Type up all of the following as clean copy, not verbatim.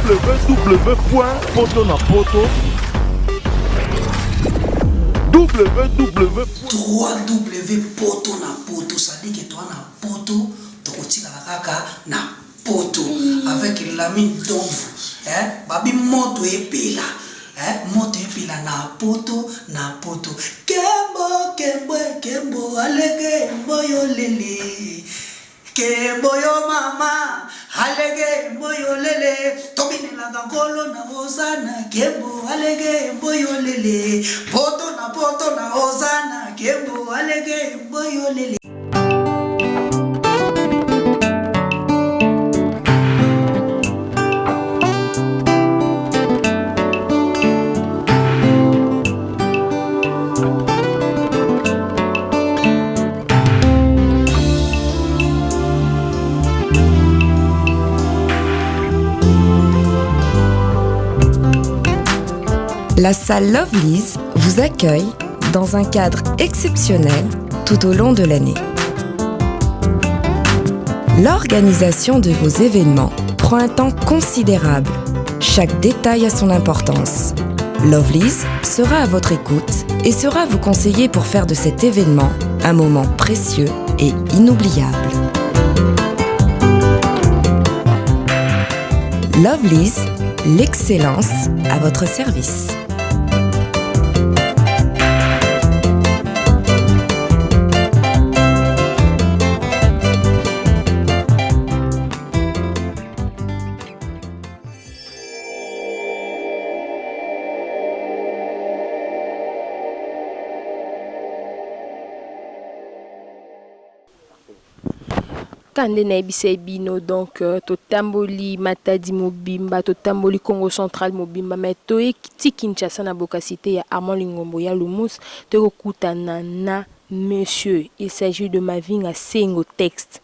www.potonapoto www.potonapoto, ça dit que toi na poto tokotika kaka na poto avec la mine d'ombre, babi moto epela, moto epela na poto kembo alege mboyo lele kembo yo mama alege mboyo lele tobine la gangolo na ozana kembo alege mboyo lele poto na ozana kembo alege mboyo lele. La salle Lovely's vous accueille dans un cadre exceptionnel tout au long de l'année. L'organisation de vos événements prend un temps considérable. Chaque détail a son importance. Lovely's sera à votre écoute et sera vous conseiller pour faire de cet événement un moment précieux et inoubliable. Lovely's, l'excellence à votre service. Kande na ebisa bino donc totamboli Matadi mobimba totamboli Congo Central mobimba mais toekiti Kinshasa na bokasité ya Armand Lingombo ya Lumus tokutana na monsieur, il s'agit de Mavinga Sengo texte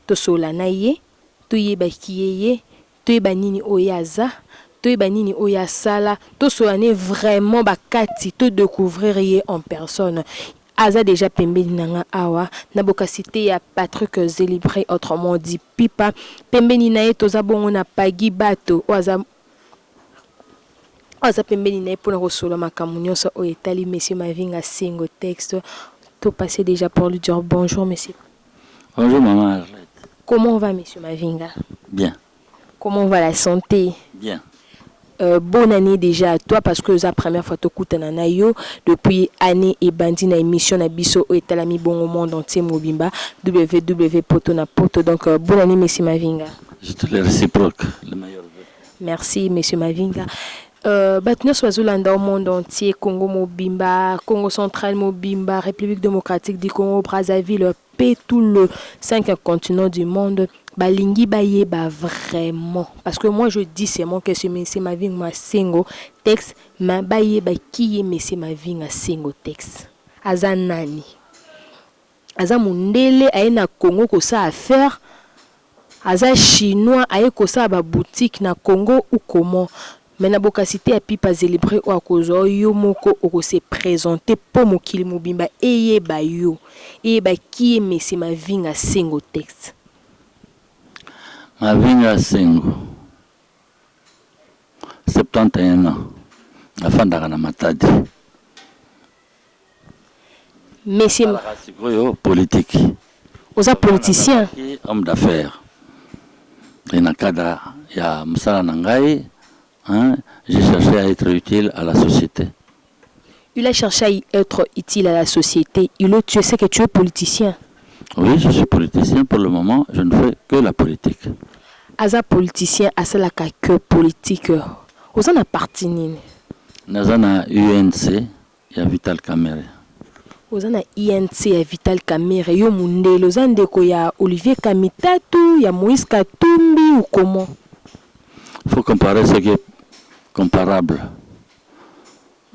tosola na ye toyeba kiyeye toyeba nini oyaza toyeba nini oyasala tosola vraiment bakati to découvrir ye en personne. Aza déjà pembeni nanga awa na bokasité ya Patrick Zélibré, autrement dit Pipa pembeni na ye toza bongo na Pagi Bato aza pembeni na ye pona kosola makambo nyonso oyo etali monsieur Mavinga Sengo texte. To passer déjà pour lui dire bonjour monsieur. Bonjour maman Arlette. Comment va monsieur Mavinga? Bien. Comment va la santé? Bien. Bonne année déjà à toi parce que c'est la première fois que tu as yo depuis année et bandi na émission na biso et talami bon au monde entier mobimba www.potonapoto. Donc bonne année monsieur Mavinga. Je te le réciproque, le meilleur. Merci monsieur Mavinga. Batna Swazulanda au monde entier, Congo mobimba, Congo central mobimba, République démocratique du Congo, Brazzaville, tout le 5 continents du monde. Balingi bayeba vraiment parce que moi je dis c'est mon que c'est Mavinga Sengo texte ma bayeba qui est monsieur Mavinga Sengo texte aza nani aza mundele aina Congo ko ça à faire aza chinois aye ko ça ba boutique na Congo ou comment mais na bokasité a Pipa Zélibré ou akozo yo moko oko se présenter pour mokili mobimba eyeba yo eyeba qui est monsieur Mavinga Sengo texte. Mavinga Sengo, 71 ans, afandaka na Matadi. Monsieur politique. Vous êtes politicien? Homme d'affaires. Et dans le cadre ya Msala Nangai, j'ai cherché à être utile à la société. Il a cherché à être utile à la société. Tu sais que tu es politicien? Oui, je suis politicien. Pour le moment, je ne fais que la politique. Aza politicien, asa la que politique. Vous en appartenez? Nazana UNC, ya Vital Kamerhe. Vous en INC ya Vital Kamerhe. Yo mundelo zandeko ya Olivier Kamitatu, ya Moïse Katumbi ou comment? Il faut comparer ce qui est comparable.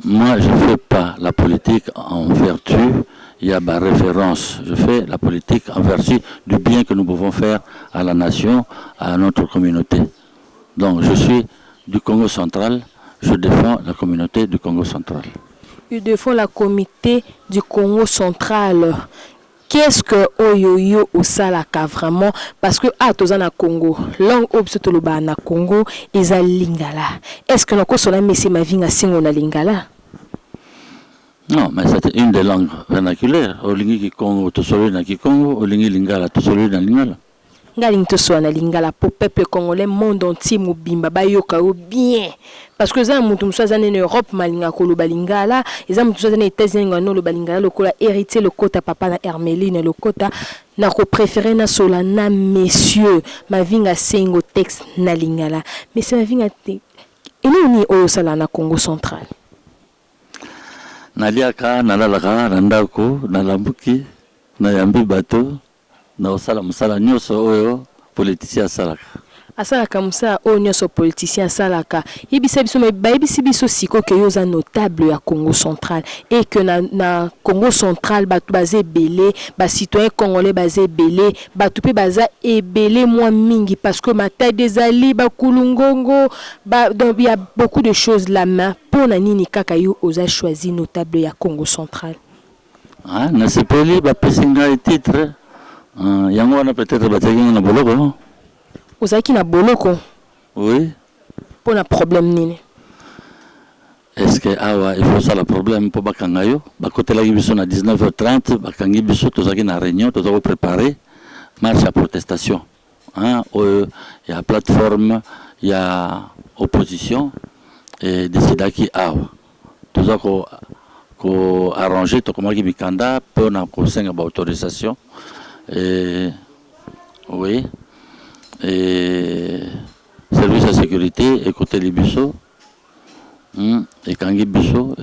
Moi, je ne fais pas la politique en vertu. Il y a ma référence. Je fais la politique en vertu du bien que nous pouvons faire à la nation, à notre communauté. Donc, je suis du Congo central, je défends la communauté du Congo central. Il défend la communauté du Congo central. Qu'est-ce que Oyoyo Osalaka vraiment? Parce que à Tozana Congo, langue obsotoloba na Congo, eza lingala. Est-ce que nous sommes Messi Mavinga Singo na lingala? Non, mais c'est une des langues vernaculaires. Olingi Kikongo, Tosoli na Kikongo, Olingi Lingala, Tosoli na Lingala. Ngaling Tosoli na lingala pour peuple congolais, monde entier mobimba bayoka o bien. Parce que ça mutu msoza en Europe malinga ko lo balingala, eza mutu msoza na États-Unis ngano lo balingala lokola héritier le kota papa na Hermeline le kota na ko préféré na solana messieurs Mavinga Sengo texte na lingala. Mais c'est Mavinga te. Ele ni oyo sala na Congo central. Naliaka, nalalaka, nandako, nalambuki, nayambi bato, na osala musala nyoso oyo politicien asalaka. Asalaka musala oyo nyoso politicien asalaka. Yebisa biso me bayebisi biso siko ke yoza notable ya Congo central et que na Congo central batu bazé belé, ba citoyen congolais bazé belé, batu pe baza ebelé moins mingi parce que ma taille des ali ba kulungongo donc il y a beaucoup de choses là main pour na nini kaka yo oza choisi notable ya Congo central. Ah, na sepeli ba pesinga et titre. Yango wana peut-être bataki na boloko. Ozaki na boloko? Oui. Pour un problème nini? Est-ce que il faut ça le problème pour bakangayo? Bakote la biso na 19h30, bakangi biso tozaki na réunion, tozako préparer marche à protestation. Hein, il y a plateforme, il y a opposition et décidaki awa. Tozako ko arranger to komaki mikanda pour na ko senga ba autorisation. Et oui. Et service de sécurité et côté les Bissot et Kangi Bissot.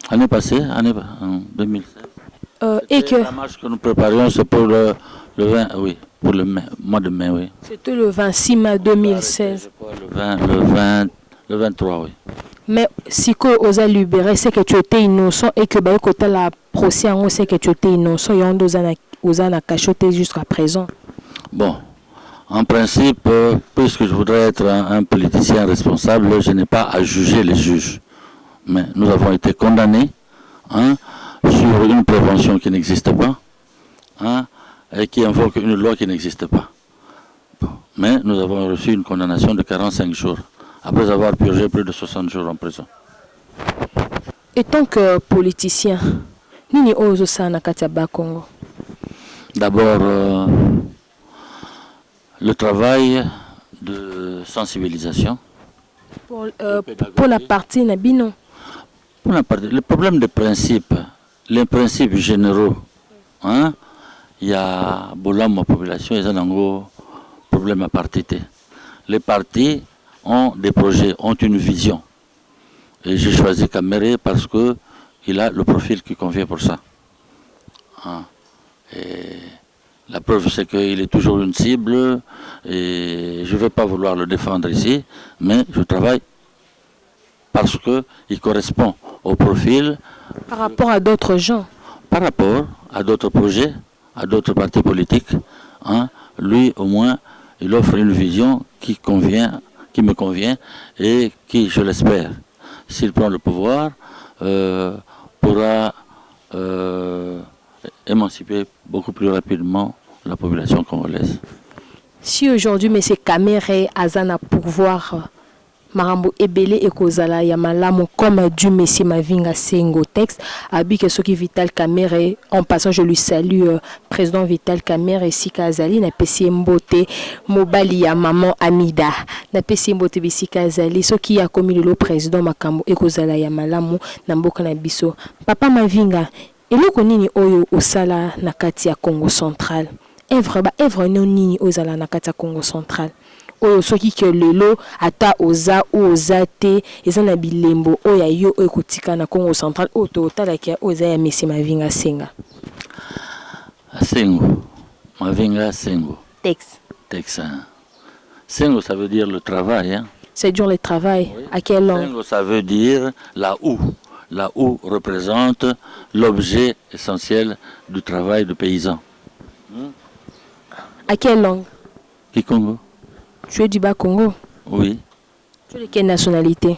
Année passée, en 2016. Et que la marche que nous préparions, c'est pour le 20, oui, pour le mois de mai, oui. C'était le 26 mai 2016. Le 23, oui. Mais si que osa libéré, c'est que tu étais innocent et que bah côté la procès, on sait que tu étais innocent et on osa cachoté jusqu'à présent. Bon, en principe, puisque je voudrais être un politicien responsable, je n'ai pas à juger les juges. Mais nous avons été condamnés sur une prévention qui n'existe pas et qui invoque une loi qui n'existe pas. Bon, mais nous avons reçu une condamnation de 45 jours, après avoir purgé plus de 60 jours en prison. Et tant que politicien, Nini Ozo Sana Katiaba Congo? D'abord, le travail de sensibilisation. Pour la partie Nabino. Pour la partie, le problème des principes, les principes généraux, il y a beaucoup de population, ils ont un problème à partiter. Les partis ont des projets, ont une vision. Et j'ai choisi Kamere parce qu'il a le profil qui convient pour ça. Et la preuve, c'est qu'il est toujours une cible et je ne vais pas vouloir le défendre ici, mais je travaille parce qu'il correspond au profil. Par rapport à d'autres gens? Par rapport à d'autres projets, à d'autres partis politiques. Lui, au moins, il offre une vision qui me convient et qui, je l'espère, s'il prend le pouvoir, pourra émanciper beaucoup plus rapidement la population congolaise. Si aujourd'hui, M. Kamere Azana pouvoir, Marambo Ebele et Kozala Yamalamo, comme du M. Mavinga Sengo texte, Abik Soki Vital Kamere, en passant, je lui salue, président Vital Kamere, Sika Azali, na Pessi Mbote, Mobali ya Maman Amida, na Pessi Mbote Bisika Azali, Soki a commis le président Makambo et Kozala Yamalamo, Namboka Nabiso. Papa Mavinga, eloko nini oyo osala na kati ya Congo central? Evre no nini ozala na kati ya Congo central? Oyo soki ke lelo ata oza ou ozate eza na bilembo oya yo ekotika na Congo central oto otalaki oza ya Messi Mavinga Senga. Sengo. Mavinga Sengo. Texte. Sengo, ça veut dire le travail. Hein? C'est dur le travail. Oui. À quelle langue? Sengo, ça veut dire la où. La où représente l'objet essentiel du travail du paysan. À quelle langue? Kikongo. Tu es du Bas-Congo? Oui. Tu es de quelle nationalité?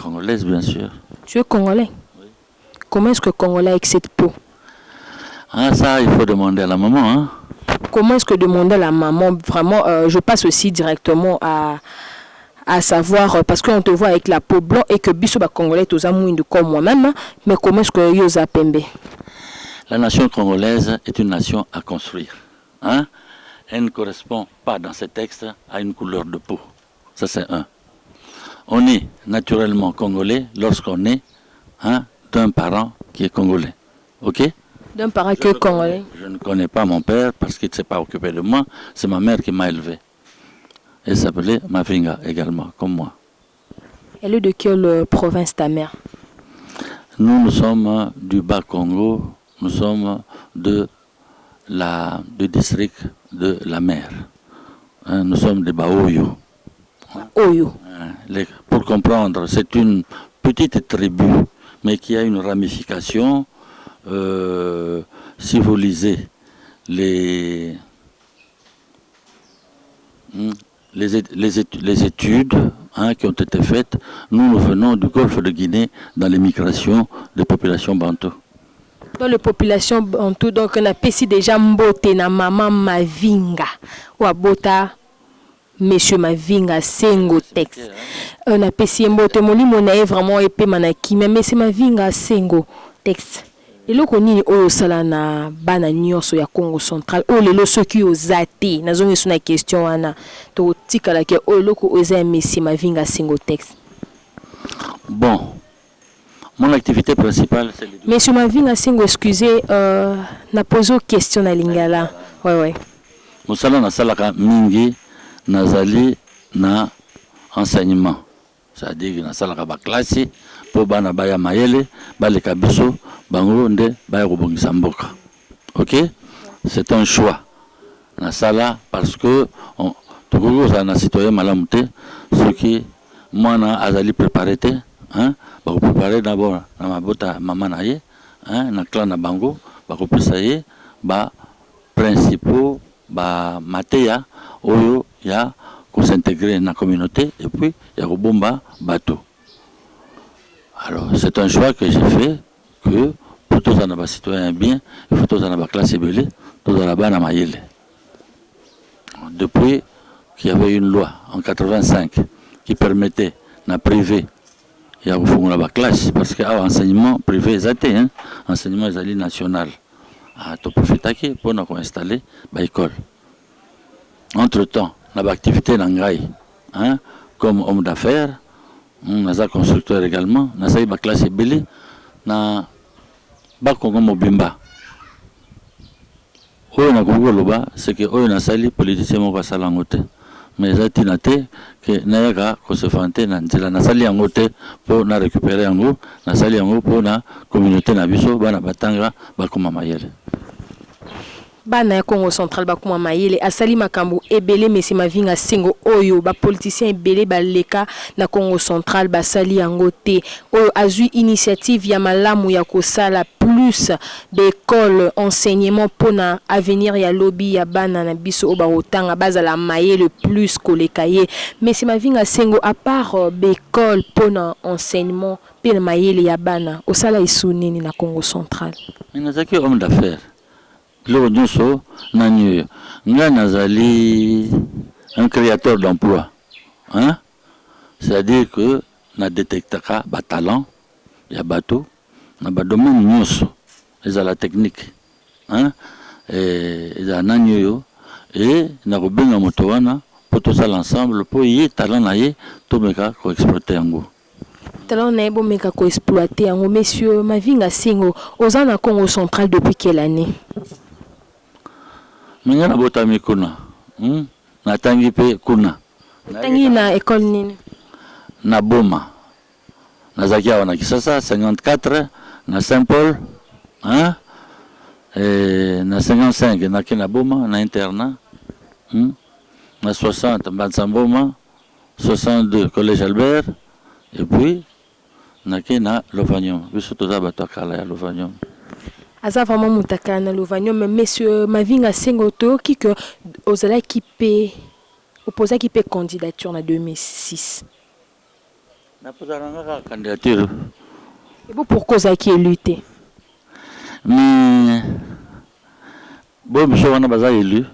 Congolaise, bien sûr. Tu es congolais? Oui. Comment est-ce que Congolais avec cette peau? Ah, ça, il faut demander à la maman. Hein? Comment est-ce que demander à la maman, vraiment, je passe aussi directement à savoir, parce qu'on te voit avec la peau blanche et que biso ba congolais tous amouindou comme moi-même, mais comment est-ce que yosa pembe? La nation congolaise est une nation à construire. Hein? Elle ne correspond pas dans ces textes à une couleur de peau. Ça, c'est un. On est naturellement congolais lorsqu'on est d'un parent qui est congolais. Ok? D'un parent qui est congolais. Je ne connais pas mon père parce qu'il ne s'est pas occupé de moi. C'est ma mère qui m'a élevé. Elle s'appelait Mavinga également, comme moi. Elle est de quelle province ta mère? Nous sommes du Bas-Congo. Nous sommes du district de la mer. Hein, nous sommes des Baoyo. Oyo. Pour comprendre, c'est une petite tribu, mais qui a une ramification. Si vous lisez les études qui ont été faites, nous venons du golfe de Guinée dans les migrations des populations bantoues. Dans les populations bantoues, donc on a pessi déjà mbote na maman Mavinga ou abota Monsieur Mavinga Sengo texte. On a pessi mbote moni monae vraiment épée manaki, mais Monsieur Mavinga Sengo texte. Et là qu'on y oyo sala na bana nyonso ya Congo central o lelo soki ozate na zongi suna question wana to tikala ke o loko oza Monsieur Mavinga Sengo texte. Bon, mon activité principale c'est l'éducation. Monsieur Mavinga Sengo, excusez, na posé question na lingala. Ouais. Mosala na salaka mingi nazali na enseignement. C'est-à-dire na salaka ba classe po bana baya mayele baleka biso bango nde baya kobongisa mboka. OK? C'est un choix. Na sala parce que tokoko za na citoyen malamu te soki mwana azali préparé te, hein, ba ko préparer d'abord na mabota mama na ye, hein, na clan na bango, ba ko pesa ye ba principaux ba mateya oyo ya ko s'intégrer dans la communauté et puis ya ko bomba bateau. Alors, c'est un choix que j'ai fait que pour tous les citoyens bien, il faut tous les classe belé, tous les bana mayele. Depuis qu'il y avait une loi en 85 qui permettait na privé il y a la classe parce que enseignement privé est athée, hein, enseignement national. À tout profiter pour nous installer l'école. Entre-temps, on a activité d'angaï, hein, comme homme d'affaires, on a constructeur également, on a une classe belé, on a Congo Mobimba. On a Congo Loba, c'est que on a sali politicien mo kasala ngote. Mais ça tinate que nayaga ko se fante na nzela na sali ngote pour na récupérer ngo, na sali ngo pour na communauté na biso bana batanga bakoma mayele. Bana ya Congo central bakuma mayele asali makambo ebele Monsieur Mavinga Sengo oyo ba politicien ebele baleka na Congo central basali yango te oyo azui initiative ya malamu ya kosala plus d'école enseignement pona avenir ya lobby ya bana na biso oba otanga bazala mayele plus koleka ye Monsieur Mavinga Sengo à part d'école pona enseignement pe mayele ya bana osala isunini na Congo central. Inazaki homme d'affaires. Le Nyuso Nanyu, Nazali, un créateur d'emploi. Hein? C'est-à-dire que na détectaka ba talent, ya bateau, na ba domaine Nyuso, ils ont la technique. Hein? Et ils ont Nanyu, et na rubenga motowana, pour tout ça l'ensemble, pour y talent na ye, tout meka ko exploiter en go. Talent na bo meka ko exploiter en go. Monsieur Mavinga Sengo, aux en Congo central depuis quelle année? Mengana botami kuna, na tangi pe kuna. Tangi na école nini? Na Boma, na Zakia wana Kisasa 54, na Saint-Paul, hein? Et na 55 na Kina Boma, na internat, na 60 Bansamboma, 62 Collège Albert, et puis na Kina Lovanium, biso toza bato kala ya Lovanium. Aza vraiment mutaka na Lovanium, mais Monsieur Mavinga Sengo qui que ozala qui peut opposer qui peut candidature en 2006. Na posanga candidature. Et pourquoi ça qui est lutté? Mais Bon, monsieur, on a besoin élu.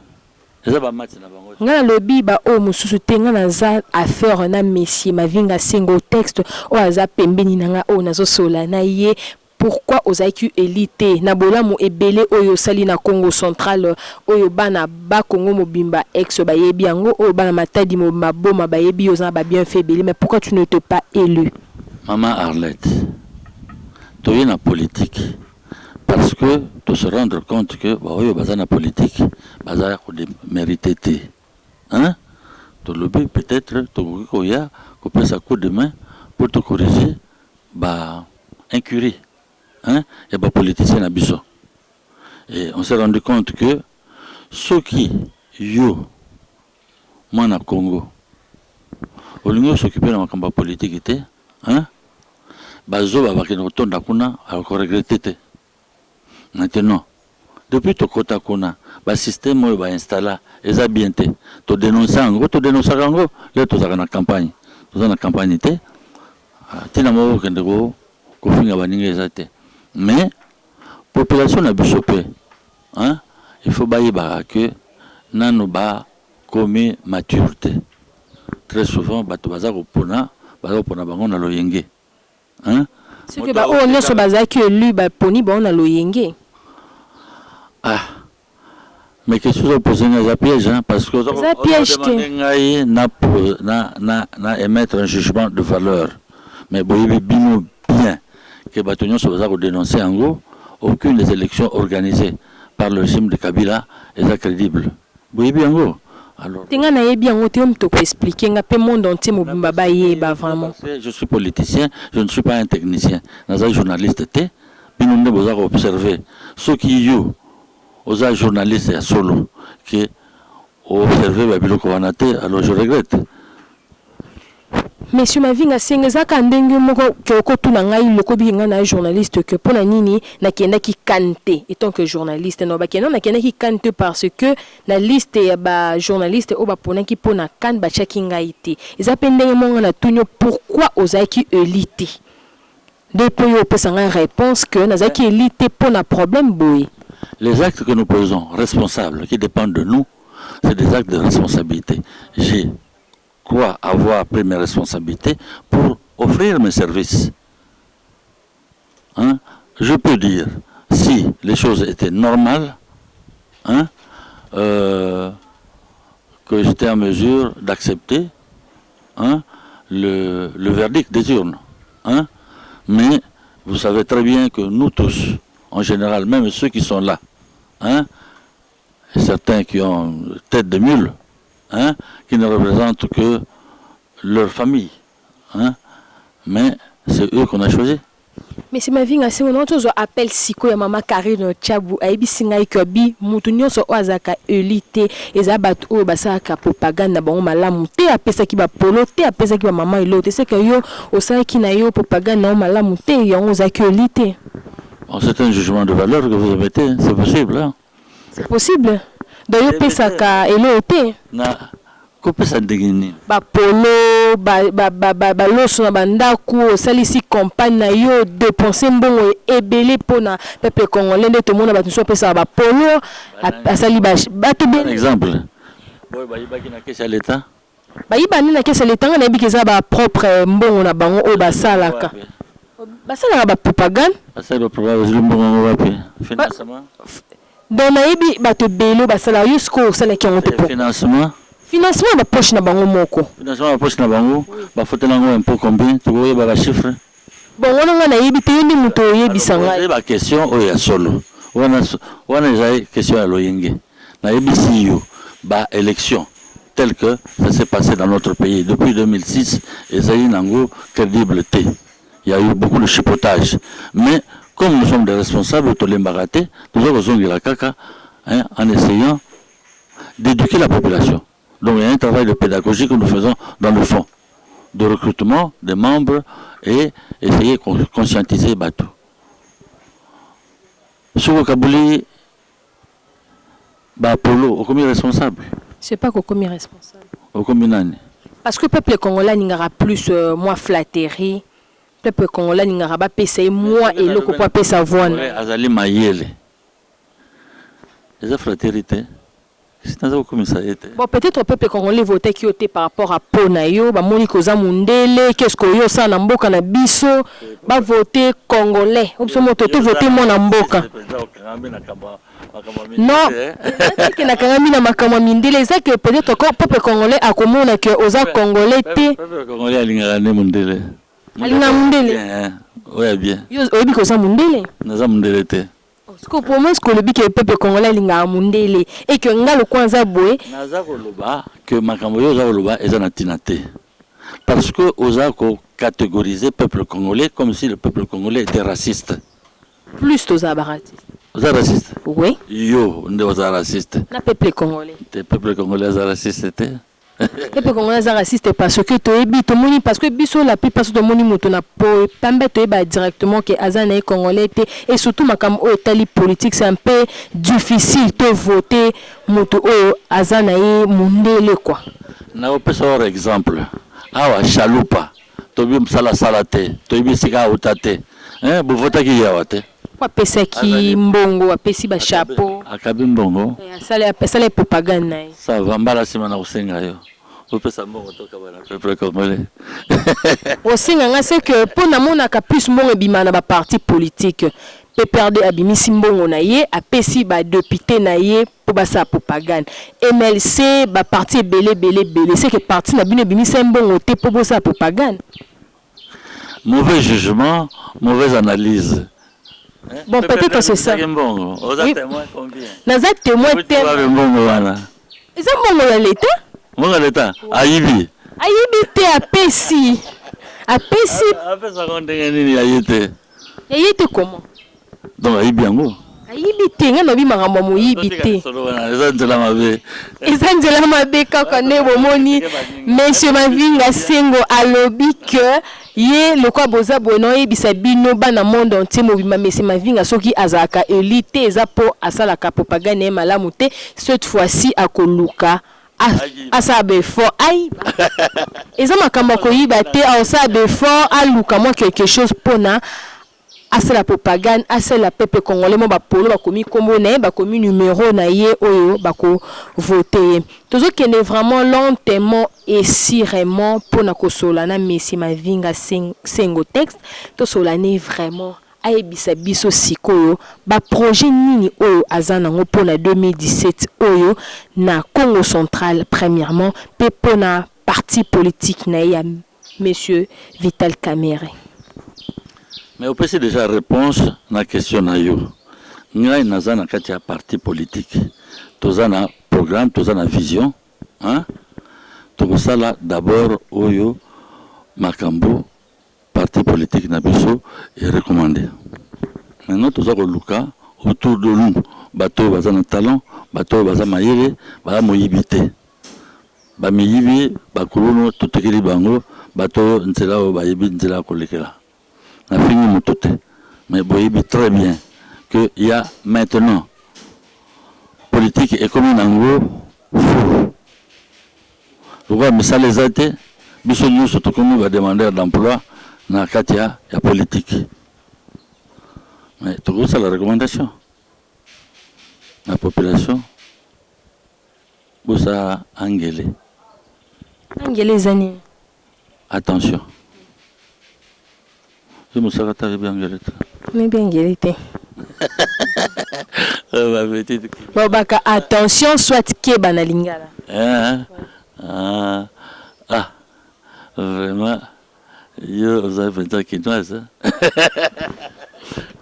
C'est pas match na bango. Ngana lobi ba o mususu te ngana za affaire na Messi Mavinga singo texte o aza pembeni nanga o nazo sola na ye. Pourquoi ozaki élité na bolamu ebele oyo sali na Congo central oyo bana ba Congo mobimba ex ba yebi yango oyo bana matadi mo maboma ba yebi ozana ba bien fait belé, mais pourquoi tu ne t'es pas élu? Maman Arlette, tu es na politique parce que tu se rendre compte que bah oyo baza na politique baza ko mériter té hein, tu lobby peut-être tu koya ko pesa coup de main pour te corriger bah incurie. Hein? Il y a des politiciens à Bissau. Et on s'est rendu compte que ceux qui, yo, moi, na Congo, au lieu de s'occuper de la campagne politique, hein? Bazo, va qui nous retourne à Kuna, alors qu'on regrette. Maintenant, depuis que tu as le système va installer, ils ont bien été. Tu dénonces en gros, là, tu as la campagne. Tu as la campagne, tu as la campagne, mais la population a bichopé. Hein? Il faut que nous ba comme maturité. Très souvent, batu bazako pona bango na loyenge. Hein? Ce que ba on so bazaki élu ba poni ba on a loyenge. Ah. Mais qu'est-ce que vous posez un piège, hein? Parce que na émettre un jugement de valeur. Mais bien que Batonion se va dénoncer en gros, aucune des élections organisées par le régime de Kabila est crédible. Oui, bien gros. Alors, je suis politicien, je ne suis pas un technicien. Je suis journaliste. Nous devons observer ceux qui y aux journalistes et solo qui observé Babilo Kovanate, alors je regrette. Monsieur Mavinga sengeza kandenge moko kyoko tuna ngai lokobi ngana journaliste que pona nini na kenda ki kante étant que journaliste no ba kenda na kenda ki kante parce que na liste ya ba journaliste o ba pona ki pona kan ba chaki ngai te eza pendenge monga na tunyo pourquoi ozaki élité depuis yo pesa nga réponse que nazaki élité pona problème boy. Les actes que nous posons responsables qui dépendent de nous, c'est des actes de responsabilité. J'ai quoi avoir pris mes responsabilités pour offrir mes services. Hein? Je peux dire, si les choses étaient normales, hein, que j'étais en mesure d'accepter, hein, le verdict des urnes. Hein? Mais vous savez très bien que nous tous, en général, même ceux qui sont là, hein, et certains qui ont tête de mule, hein, qui ne représentent que leur famille. Hein? Mais c'est eux qu'on a choisi. Mais c'est ma vie, c'est mon autre appel siko ya mama Karine Tchabou aibi singa ikobi mutu nyonso ozaka elite ezabat o basaka propagande ba malamu te apesa ki ba polo te apesa ki ba mama elote c'est que yo osaki na yo propagande na malamu te yango ozaka elite. C'est un jugement de valeur que vous mettez, c'est possible. Hein? C'est possible. D'ailleurs pesa ka elote. Na kopesa ndengini ba polo ba loso na bandako salisi campagne na yo dépenser mbongo ebele pona peuple congolais nde to mona ba tso pesa ba polo asali ba to bien exemple boy ba yibaki na kesa l'état ba yibani na kesa l'état na bikeza ba propre mbongo na bango o basalaka basalaka ba propagande basala propagande mbongo wapi financement donc na yebi ba to belo basala jusqu'au sala ki on te financement de poche na bango moko. Financement de poche na bango, ba fotela ngo un peu combien, tu vois ba chiffre. Bon wana na yebi te ndi muto yebi sanga. C'est la question o ya solo. Wana j'ai question à loyenge. Na yebi si yo ba élection tel que ça s'est passé dans notre pays depuis 2006 et ça y nango crédibilité. Il y a eu beaucoup de chipotage. Mais comme nous sommes des responsables de l'embaraté, nous avons besoin de la caca en essayant d'éduquer la population. Donc il y a un travail de pédagogie que nous faisons dans le fond, de recrutement des membres et essayer de conscientiser Batou. Sur le Kabouli, Polo, au combien responsable? C'est pas qu'au combien responsable. Au combien? Parce que le peuple congolais n'aura plus moins flatterie. Le peuple congolais n'aura pas payé moins et le quoi payer sa voix. Azali Mayele. eza fraternité. Bon, peut-être le peuple congolais votait qui était par rapport à Ponayo, ba moni koza mundele, qu'est-ce que yo ça na mboka na biso, ba voter congolais. Opso moto te voter mon na mboka. Non, que na kangami na makama mindele, ça que peut-être encore peuple congolais a komona que oza congolais te. Peuple congolais alinga ne mundele. Alinga mundele. Oui, bien. Yo obi koza mundele. Naza mundele te. Parce que pour moi, ce que le but que le peuple congolais linga mundele et que nga le kwanza boé. Naza koloba que makambo yo za koloba eza na tinate. Parce que oza ko catégoriser peuple congolais comme si le peuple congolais était raciste. Plus toza baratiste. Oza raciste? Oui. Yo nde oza raciste. Na peuple congolais. Te peuple congolais za raciste te. Peuple congolais est raciste parce que tu parce que biso la plupart de moni moto na po pamba to ba directement que azana congolais et surtout makam o tali politique c'est un peu difficile de voter moto o azana mundele quoi. Na opesa par exemple awa chalupa to bi msala salate to bi sika utate bu vota ki yawate kwa pesa ki mbongo apesi ba chapeau akabi mbongo sala propagande ça va mbala sima na usenga yo opesa mbongo toka bana peuple congolais osenga nga c'est que pour na mona ka plus mbongo bimana ba parti politique PPRD abimisi mbongo na ye apesi ba député na ye pour ba sa propagande MLC ba parti belé c'est que parti na bino bimisi mbongo te pour sa propagande. Mauvais jugement, mauvaise analyse. Bon, peut-être c'est ça. Bon, on a témoin combien? Naza témoin témoin. Bon, voilà. Ils ont bon l'état? Bon l'état. Aïbi. Aïbi te apesi. Apesi. Après ça, on a ni aïté. Aïté comment? Donc aïbi ango. Aïbi te nga no bi makambo mo yibi te. Ezanzela mabe. Ezanzela mabe kaka ne bomoni. Monsieur Mavinga Sengo alobi que ye le quoi boza bono e bisabino bana monde entier mobima Monsieur Mavinga soki azaka elite eza po asala ka propagande malamu te cette fois-ci akoluka asabe fort aiba. Eza makambo ko yiba te asabe fort aluka moi quelque chose pona. C'est la propagande, c'est la peuple congolais, mon bapolo, bakomi kombo na, bakomi numéro na ye oyo bako voter. Toujours qu'il est vraiment lentement et sirement pour na kosolana Monsieur Mavinga Sengo texte, to solane vraiment aebisa biso sikoyo ba projet nini oyo azana ngo pour na 2017 oyo na Congo central premièrement pe pour na parti politique na ya monsieur Vital Kamerhe. Mais on peut déjà réponse à la question na yo. Ngai naza na kati ya parti politique. Toza na programme, toza na vision, hein? Tokosala d'abord oyo makambo parti politique na biso est recommandé. Maintenant toza ko luka autour de nous, bato baza na talent, bato baza mayele, ba moyibité. Ba miyibi ba kuluno totekeli bango, bato nzela o ba yibi nzela ko lekela. On a fini mon tout. Mais vous voyez très bien qu'il y a maintenant politique et comme un gros fou. Pourquoi mais ça les a été, nous surtout comme va demander d'emploi dans la Katia, il y a politique. Mais tout ça la recommandation. La population, vous ça Angélé. Angélé Zani. Attention. Je me suis retrouvé bien galette. Mais bien galette. Bon, baka attention, soit keba na lingala. Vraiment, vous avez fait un quinoise.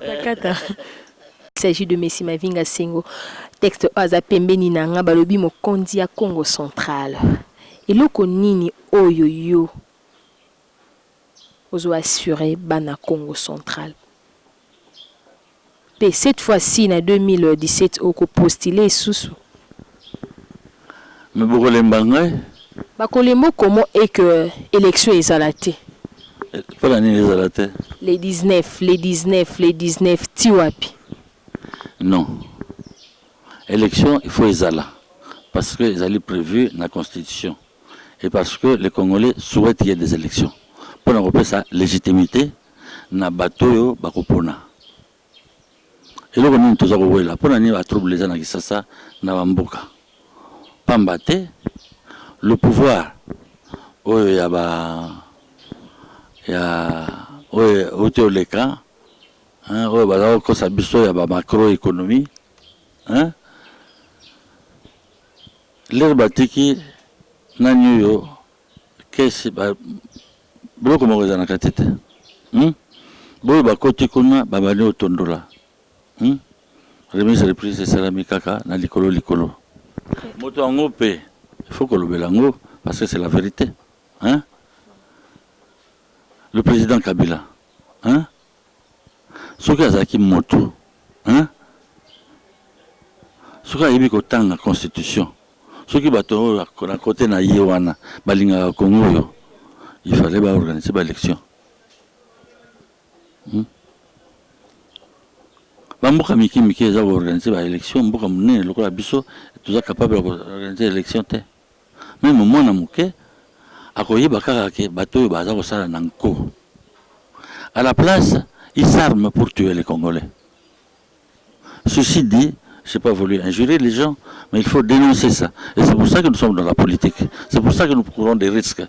Il s'agit de Monsieur Mavinga Sengo. Texte Azapembeni Nanga Balobi Mokondi à Congo central. Et loko nini oyoyo. Ozo assuré bana Congo central. Et cette fois-ci, en 2017, on a postulé sous. Mais pourquoi les bangaï? Comment est que l'élection est salatée? Pas l'année est salatée. Les 19, Tiwapi. Non. Élection, il faut exala. Parce que les alliés prévus dans la Constitution. Et parce que les Congolais souhaitent qu'il y ait des élections. Pour nous sa légitimité, na bateau bakopona. eloko nini toza kowela mpona nini batrouble eza na Kisasa na bamboka pamba te le pouvoir oyo oyo oti oleka oyo baza kokosa biso ya bamacroéconomie lere batiki nani oyo kesi biloko moko ezalaka te te boyo bakoti kuna babandi otondola remise reprise esalami kaka na likolo moto yango mpe il faut kolobela yango parce que c'est la vérité le président Kabila soki azalaki moto soki ayebi kotanga constitution soki bato oyo na kote na ye wana balingaka Congo oyo il fallait baorganiser baélection bamboka miki eza koorganiser baélection mboka monene lokola biso toza capable ya koorganiser élection te meme mwana moke akoyeba kaka ke bato oyo baza kosala na nko à la place ils s'arment pour tuer les Congolais. Ceci dit, je n'ai pas voulu injurer les gens, mais il faut dénoncer ça. Et c'est pour ça que nous sommes dans la politique. C'est pour ça que nous courons des risques.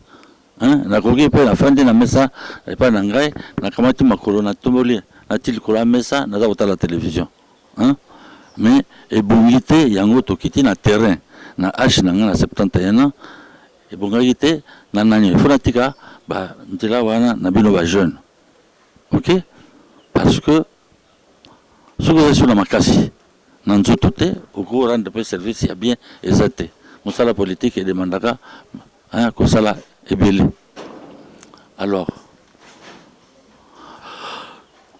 Na kogi pe na fandi na mesa pa na ngai na kamati makolo na tomboli na til kola mesa na za kotala télévision. Mais ebongite yango tokiti na terrain na âge na nga na 71 ans ebongite na nani fonatika ba ntela wana na bino ba jeune. OK? Parce que ce que je suis dans ma casse, dans tout côté, au cours rendre peu service, il y a bien exacté. Mon salaire politique est demandé que ça est belé. Alors,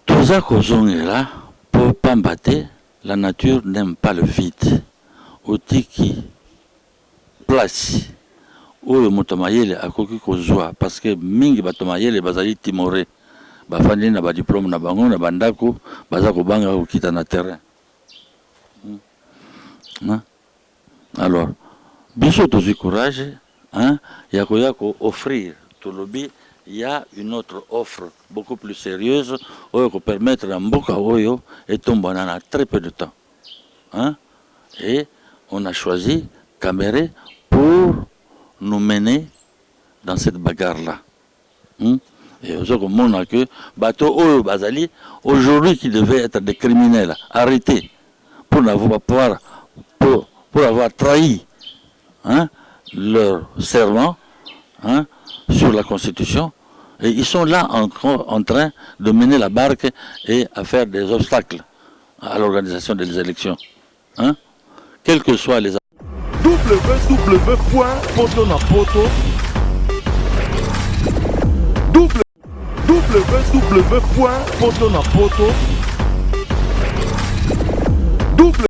tout ça qu'on est là, pour pas battre, la nature n'aime pas le vide. Outil qui place où le motomayele a coquille qu'on joue, parce que mingi batomayele bazali timoré. Bafandi na ba diplôme na bango na bandako baza ko banga ko kita na terrain. Alors biso to courage ya ko offrir to lobby, il y a une autre offre beaucoup plus sérieuse oyo ko permettre à mboka oyo et tomber en très peu de temps. Et on a choisi Caméré pour nous mener dans cette bagarre là. Et on comprend que bateau Oyo Bazali, aujourd'hui qui devaient être des criminels arrêtés pour avoir trahi leur serment sur la Constitution, et ils sont là encore en train de mener la barque et à faire des obstacles à l'organisation des élections. Quels que soient les www.potonapoto